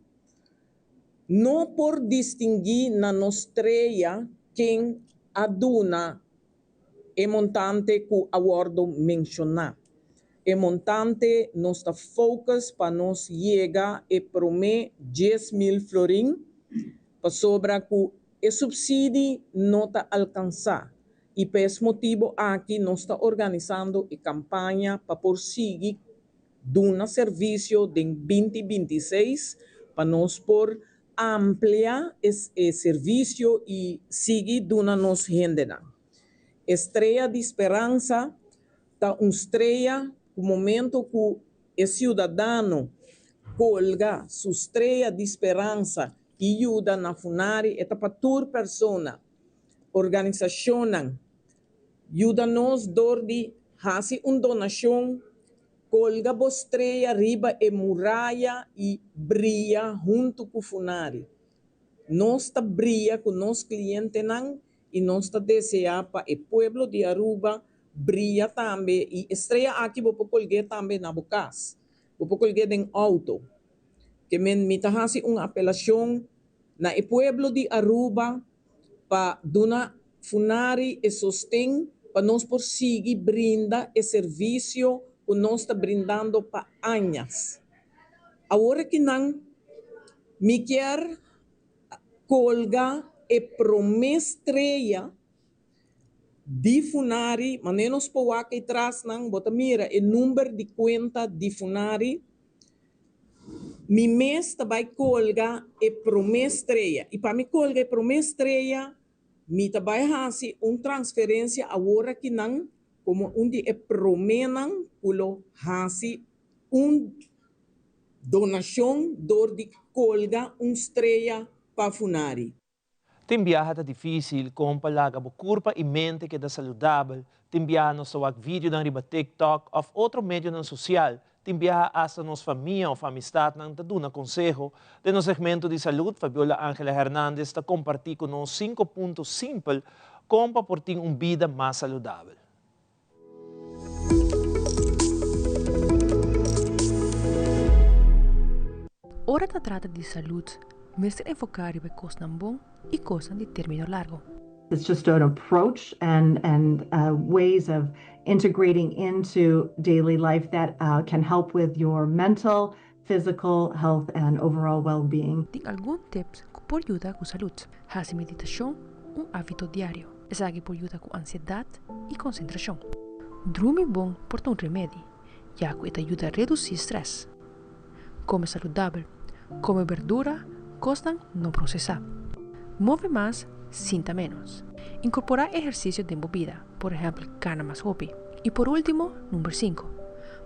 S7: Não por distinguir na nossa estreia quem aduna o montante que o acordo mencionar. O montante nós está focus para nós chegar e prometer 10.000 florins para sobra que o subsídio não está alcançar. E por esse motivo aqui nós está organizando a campanha para prosseguir dando serviço de 2026 para nós por ampliar esse serviço e seguir dando nos renda. Estreia de esperança está uma estreia no momento que o cidadão colga sua estreia de esperança e ajuda na Funari, é para toda pessoa. Organização ajuda-nos de fazer uma donação, colga a estreia riba e muralha e brilha junto com o Funari. Nós está brilha com nossos clientes e nós está desejar para o povo de Aruba brilha também e estreia aqui vou colgar também na bocas, vou colgar em auto. Que me está fazendo uma apelação na o povo de Aruba para donar Funari e sostém para nós prosseguir brindar o serviço que nós está brindando para anos. Agora que não me quer colgar e promestreia de Funari, mas nós podemos aqui atrás não bota mira o número de conta de Funari. Mi mês também colga e promestreia. E para me colga e promestreia, mita vai hasi transferência agora que não como onde é promenan pulo hasi donação dor de colga estrela para funari.
S3: Tem viaja difícil, com palaga bo curpa e mente que é saludável. Tem viaja no seu vídeo na riba TikTok ou outro meio não social. Tem viaja hasta nos família ou amistad não te duna consejo. De no segmento de saúde, Fabiola Ángela Hernández está compartir com nós 5 pontos simples como para ter uma vida mais saudável.
S8: Ora se trata de saúde, mas se enfocar em coisas bom e coisas de término largo.
S9: It's just an approach and ways of integrating into daily life that can help with your mental, physical health, and overall well-being.
S8: Tem alguns tips que pode ajudar com a saúde. Fazer meditação, hábito diário. Essa que pode ajudar com ansiedade e concentração. Dormir bom porta remédio, já que ajuda a reduzir estresse. Come saudável. Come verdura, costa não processar. Move mais, sinta menos. Incorporar exercício de vida, por exemplo, carne mais hobby. E por último, número 5.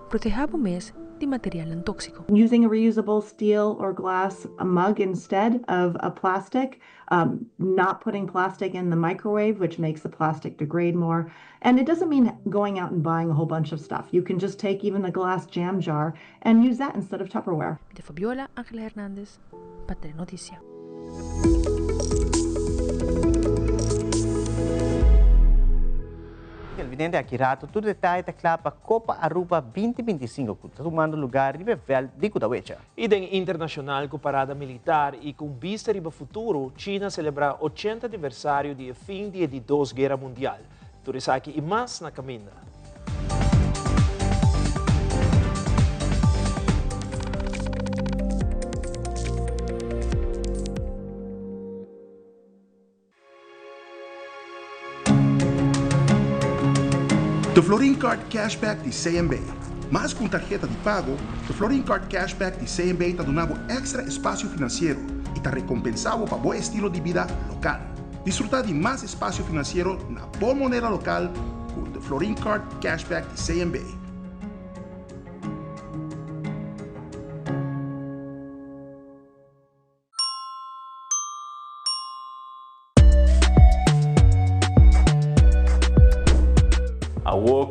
S8: Proteger o mês de material não tóxico.
S9: Using a reusable steel or glass mug instead of a plastic, not putting plastic in the microwave, which makes the plastic degrade more. And it doesn't mean going out and buying a whole bunch of stuff. You can just take even a glass jam jar and use that instead of Tupperware.
S8: De Fabiola Ángela Hernández, Patria Noticia.
S4: Evidente aqui rato, tudo detalhe da Clapa Copa Aruba 2025, que está tomando lugar no nível de Kudawecha.
S3: E em internacional com parada militar e com vista para o futuro, China celebra 80 aniversário de fim de 2 Guerra Mundial. Tudo isso aqui e mais na caminha.
S11: The Florin Card Cashback de CMB. Mas com tarjeta de pago, o Florin Card Cashback de CMB está dando extra espaço financeiro e está recompensado para bom estilo de vida local. Desfrutar de mais espaço financeiro na boa moneda local com o Florin Card Cashback de CMB.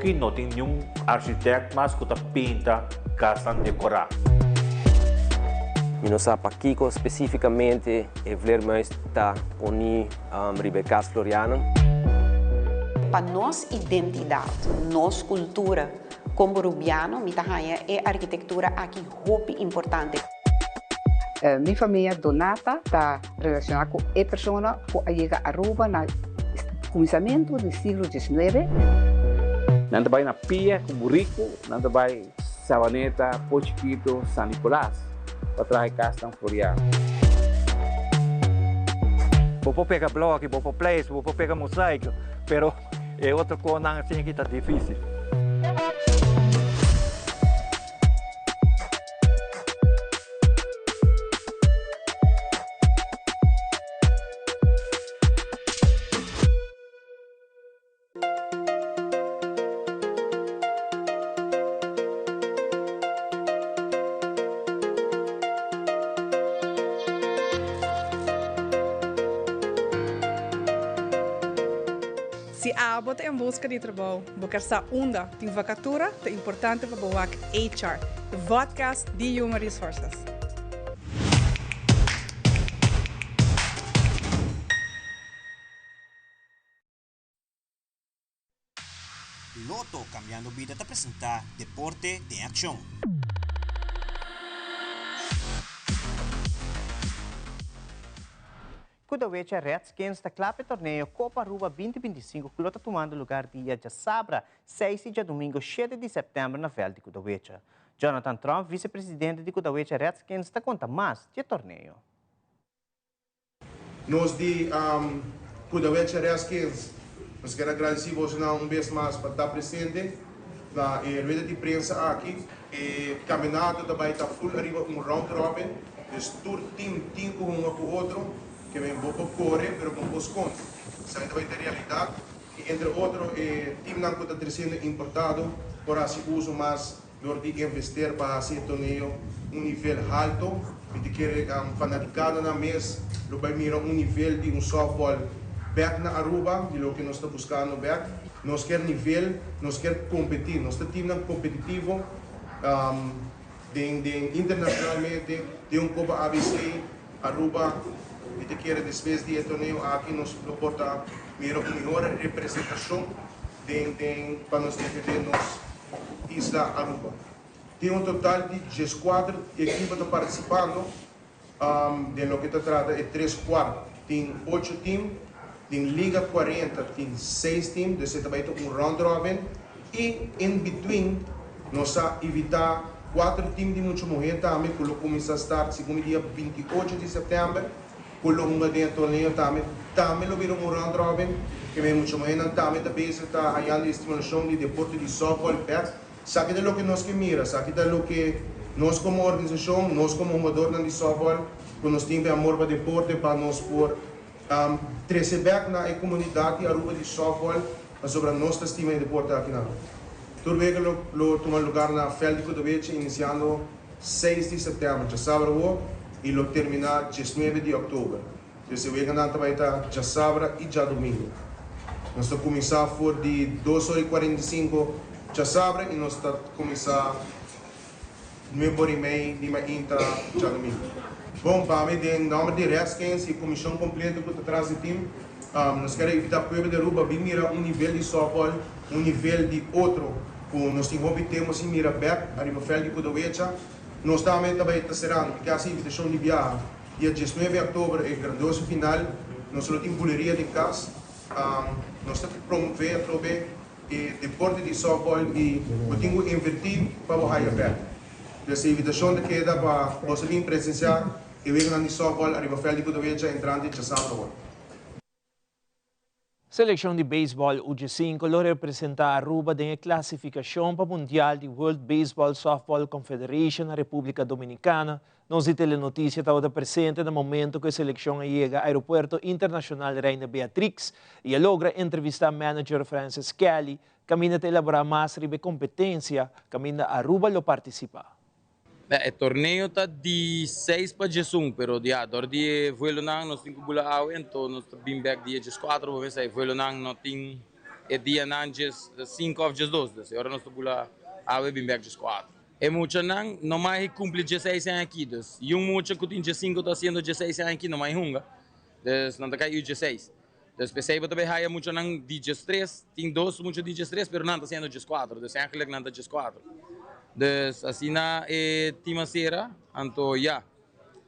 S12: Aqui não tem nenhum arquiteto mais que pinta casa decorar.
S13: Nós aqui especificamente mais está poni Rebecas Floriana.
S26: Para nossa identidade, nossa cultura como rubiano, é arquitetura aqui muito importante.
S27: Minha família Donata está relacionada com a pessoa que chega a Aruba no começamento do século XIX.
S28: Nanda vai na Pia, com Burrico, nanda vai Sabaneta, Pochiquito, San Nicolás, para trazer casa Floriano.
S12: Vou pegar bloco, vou place, vou pegar mosaico, pero é outra coisa assim que está difícil.
S29: Se a bota em busca de trabalho, buscar essa onda de vacatura, é importante para o HR, o podcast de Human Resources.
S30: Loto Cambiando Vida te apresenta Deporte de Acción.
S4: Kudawecha Redskins está claro torneio Copa Aruba 2025 que está tomando lugar dia de sábado, 6 e domingo, 7 de setembro na Vale de Kudawecha. Jonathan Trump, vice-presidente de Kudawecha Redskins, está conta mais de torneio.
S31: Nós de Kudawecha Redskins, nós queremos agradecer você vez mais por estar presente na rueda de imprensa aqui. E caminhado também está full arriba round robin, então todo time com um com o outro. Que vem pouco corre, pero com os contos. Essa vai ter realidade. E entre outros, time não está trazendo importado para se uso mais de investir para fazer torneio nível alto. E quer fanaticado na mesa, lo vai mirar nível de softball back na Aruba, de lo que nós está buscando back. Nós quer nível, nós quer competir, nós time competitivo, internacionalmente, de Copa ABC, Aruba, e quer depois de torneio aqui nós porta mira uma melhor representação para nós defender nos Isla Aruba. Tem total de 14 equipes participando, de lo que se trata de 3/4. Tem 8 times, tem Liga 40, tem 6 times, então também tem round robin. E, in between, nós evitar 4 times de muita mulher também, que começa a estar segundo dia 28 de setembro, que uma de torneio também lo viram round robin, que muita mulher também está ganhando estimulação de deporte de softball, sabe de lo que nós queremos, sabe de lo que nós como organização, nós como jogador de softball, que nós temos amor para deporte, para nós por trazer na comunidade Aruba de softball, sobre a nossa estima de deporte aqui na Aruba. Tudo bem que lo toma lugar na Feld de Kudovice, iniciando 6 de setembro, já sábado, e lo termina 19 de outubro. Então, se o não vai estar já sábado e já domingo. Nós estamos começando por de 2h45 já sábado e nós estamos começando 9h30 de manhã já domingo. Bom, para mim, em nome de Redskins e comissão completa que está atrás do time, nós queremos evitar o povo de Aruba vir mirar nível de softball, nível de outro, que nós temos em mira back, a Feld de Kudovice. Nós também será, porque assim, invitação de viagem, dia 19 de outubro, é grandioso final, nós temos buleria de casa, nós temos que promover o deporte de softball e eu tenho que invertir para o higher back. Essa invitação de queda para você vir presenciar e vir na softball, a Feld de Kudovice, entrando de sábado.
S3: Seleção de beisebol UG5 lo representa a Aruba na classificação para o Mundial de World Baseball Softball Confederation na República Dominicana. Nós temos notícia estava presente no momento que a seleção chega ao Aeroporto Internacional Reina Beatrix e logra entrevistar o manager Francis Kelly, camina a elaborar mais sobre competência, camina a Aruba lo participar.
S10: O torneio está de 6 para 11, pero dia dor dia vuelo nang nós temos que bula ao então nós bem back dia 4, vamos ver vuelo nang nós tem dia nang 5 ou 12, agora nós bula ao bem back 4. É muito nang não mais cumpre 16 anos aqui, dus e muito que tem 5 está sendo 16 anos aqui não mais hunga, dus não tá cai 16. Dus pensei que também há muito nang de 3, tem 2 muito de 3, pero não está sendo 4, dus eigenlijk não está 4. Dus assim na time será, então já.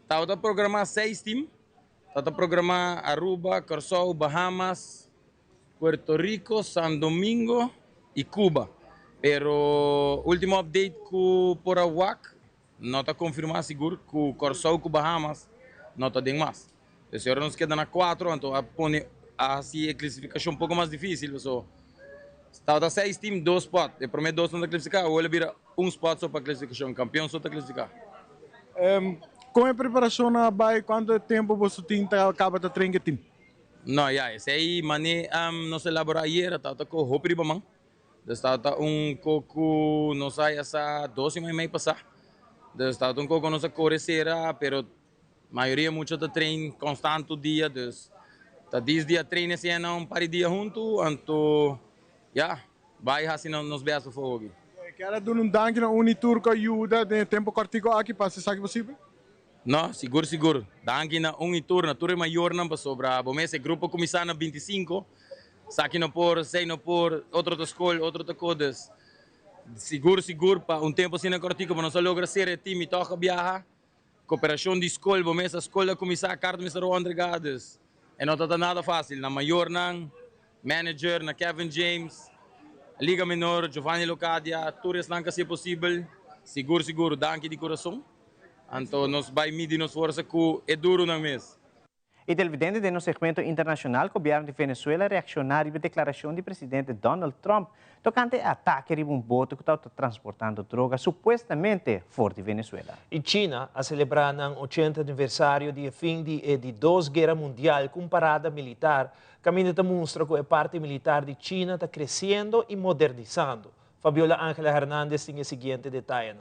S10: Tá o programar 6 times, tá programar Aruba, Curaçao, Bahamas, Puerto Rico, San Domingo e Cuba. Pero último update com por a WAC, não está confirmado seguro com Curaçao com Bahamas, não está bem mais. Se agora nos queda na 4, então a põe assim a classificação um pouco mais difícil, so. Está 6 times, 2 spots. De primeiro 2 não está classificado, ou ele vira spot só para classificação, campeão só está classificado.
S14: Com a preparação na BAI, quanto tempo você tem acaba de treinar time?
S10: Não, já, esse aí, mané, nós elaboramos ayer, está com o Hopi Ribamang. Está coco, não sei, essa 12h30 passar. Está coco nossa correcera, pero maioria muito está treino constante o dia, está 10 dias treino esse ano, par de dias junto, então ja, vai assim nos beijos fogo.
S14: Quero dar dank na Unitur que ajuda de tempo cortico aqui para se sabe possível?
S10: Não, seguro. Dank na Unitur, na tour maior não passou para bom esse grupo começar na 25, saque no por, sei no por, outro da escola, outro da codas. Seguro para tempo assim na cortico para nós logra ser time toca viajar. Cooperação de escola, bom essa escola começar a carta Mr. André Gades. E não está nada fácil, na maior não. Manager na Kevin James, Liga Menor, Giovanni Locadia, Torres lang kasi possível, seguro, danke de coração. Então, nós vai medir nos força que é duro na mês.
S4: E televidente de nosso segmento internacional, o governo de Venezuela reaccionou à declaração do presidente Donald Trump tocante ataque de um bote que está transportando droga supostamente fora de Venezuela.
S3: E China a celebrar o 80 aniversário de fim de Duas Guerras Mundial com parada militar, caminho demonstra que a parte militar de China está crescendo e modernizando. Fabiola Ángela Hernández tem o seguinte detalhe.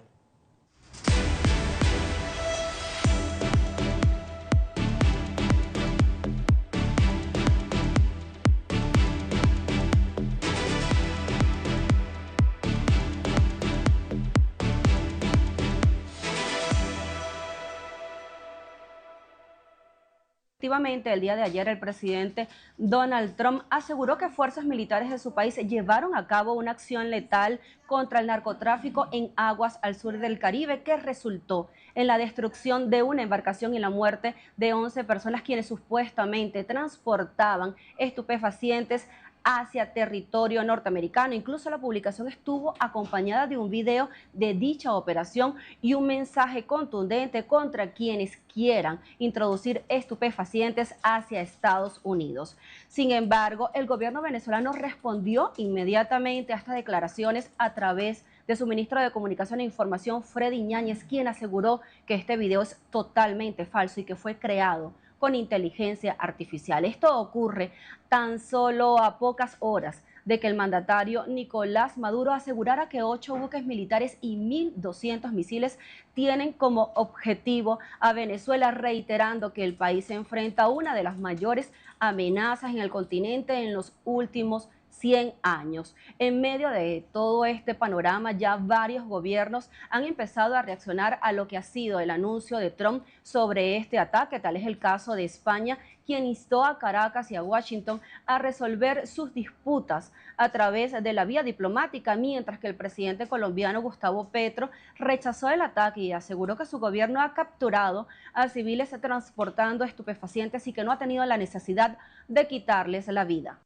S1: Efectivamente, el día de ayer el presidente Donald Trump aseguró que fuerzas militares de su país llevaron a cabo una acción letal contra el narcotráfico en aguas al sur del Caribe que resultó en la destrucción de una embarcación y la muerte de 11 personas quienes supuestamente transportaban estupefacientes hacia territorio norteamericano. Incluso la publicación estuvo acompañada de un video de dicha operación y un mensaje contundente contra quienes quieran introducir estupefacientes hacia Estados Unidos. Sin embargo, el gobierno venezolano respondió inmediatamente a estas declaraciones a través de su ministro de Comunicación e Información, Freddy Ñáñez, quien aseguró que este video es totalmente falso y que fue creado con inteligencia artificial. Esto ocurre tan solo a pocas horas de que el mandatario Nicolás Maduro asegurara que 8 buques militares y 1.200 misiles tienen como objetivo a Venezuela, reiterando que el país se enfrenta a una de las mayores amenazas en el continente en los últimos 100 años. En medio de todo este panorama, ya varios gobiernos han empezado a reaccionar a lo que ha sido el anuncio de Trump sobre este ataque. Tal es el caso de España, quien instó a Caracas y a Washington a resolver sus disputas a través de la vía diplomática, mientras que el presidente colombiano Gustavo Petro rechazó el ataque y aseguró que su gobierno ha capturado a civiles transportando estupefacientes y que no ha tenido la necesidad de quitarles la vida.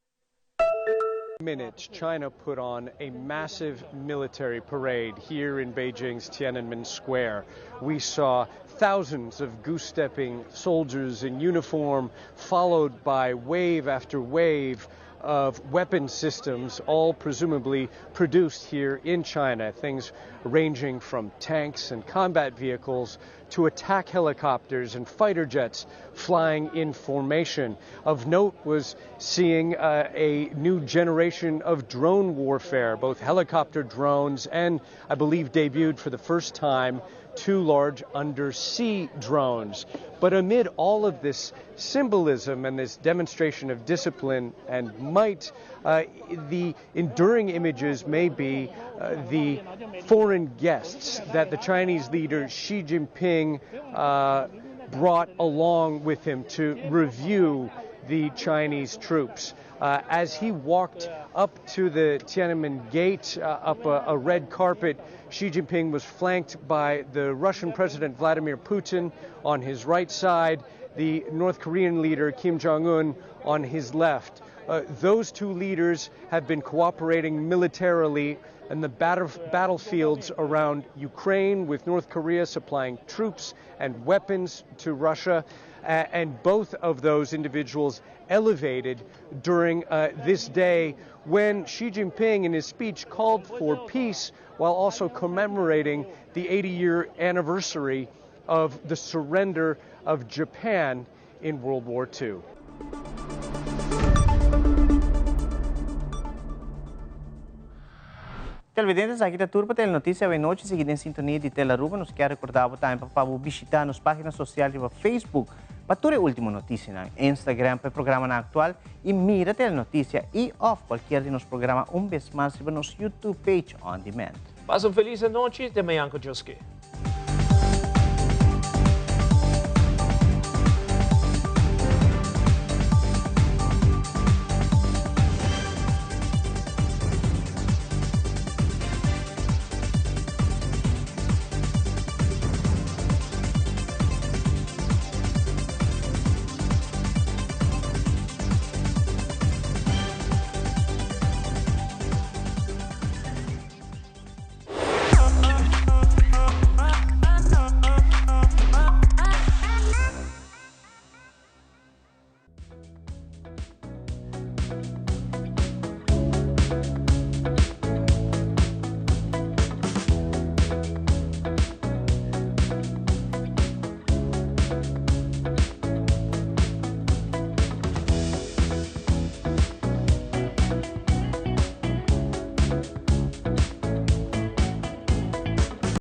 S2: Minutes, China put on a massive military parade here in Beijing's Tiananmen Square. We saw thousands of goose-stepping soldiers in uniform, followed by wave after wave of weapon systems, all presumably produced here in China, things ranging from tanks and combat vehicles to attack helicopters and fighter jets flying in formation. Of note was seeing a new generation of drone warfare, both helicopter drones and, I believe, debuted for the first time, 2 large undersea drones. But amid all of this symbolism and this demonstration of discipline and might, the enduring images may be the foreign guests that the Chinese leader Xi Jinping brought along with him to review the Chinese troops. As he walked up to the Tiananmen Gate, up a red carpet, Xi Jinping was flanked by the Russian President Vladimir Putin on his right side, the North Korean leader Kim Jong-un on his left. Those 2 leaders have been cooperating militarily in the battlefields around Ukraine, with North Korea supplying troops and weapons to Russia. And both of those individuals elevated during this day when Xi Jinping in his speech called for peace while also commemorating the 80-year anniversary of the surrender of Japan in World War II.
S4: Televidentes, aqui da Turba Telenotícia à noite, seguida em sintonia de Telaruba, nos quer recordar também para visitar nas páginas sociais e Facebook para toda a última notícia no Instagram, para o programa na Atual e mira Telenotícia e off qualquer de nos programa vez mais para nosso YouTube page on demand.
S3: Passa uma feliz noite e até amanhã com Deus.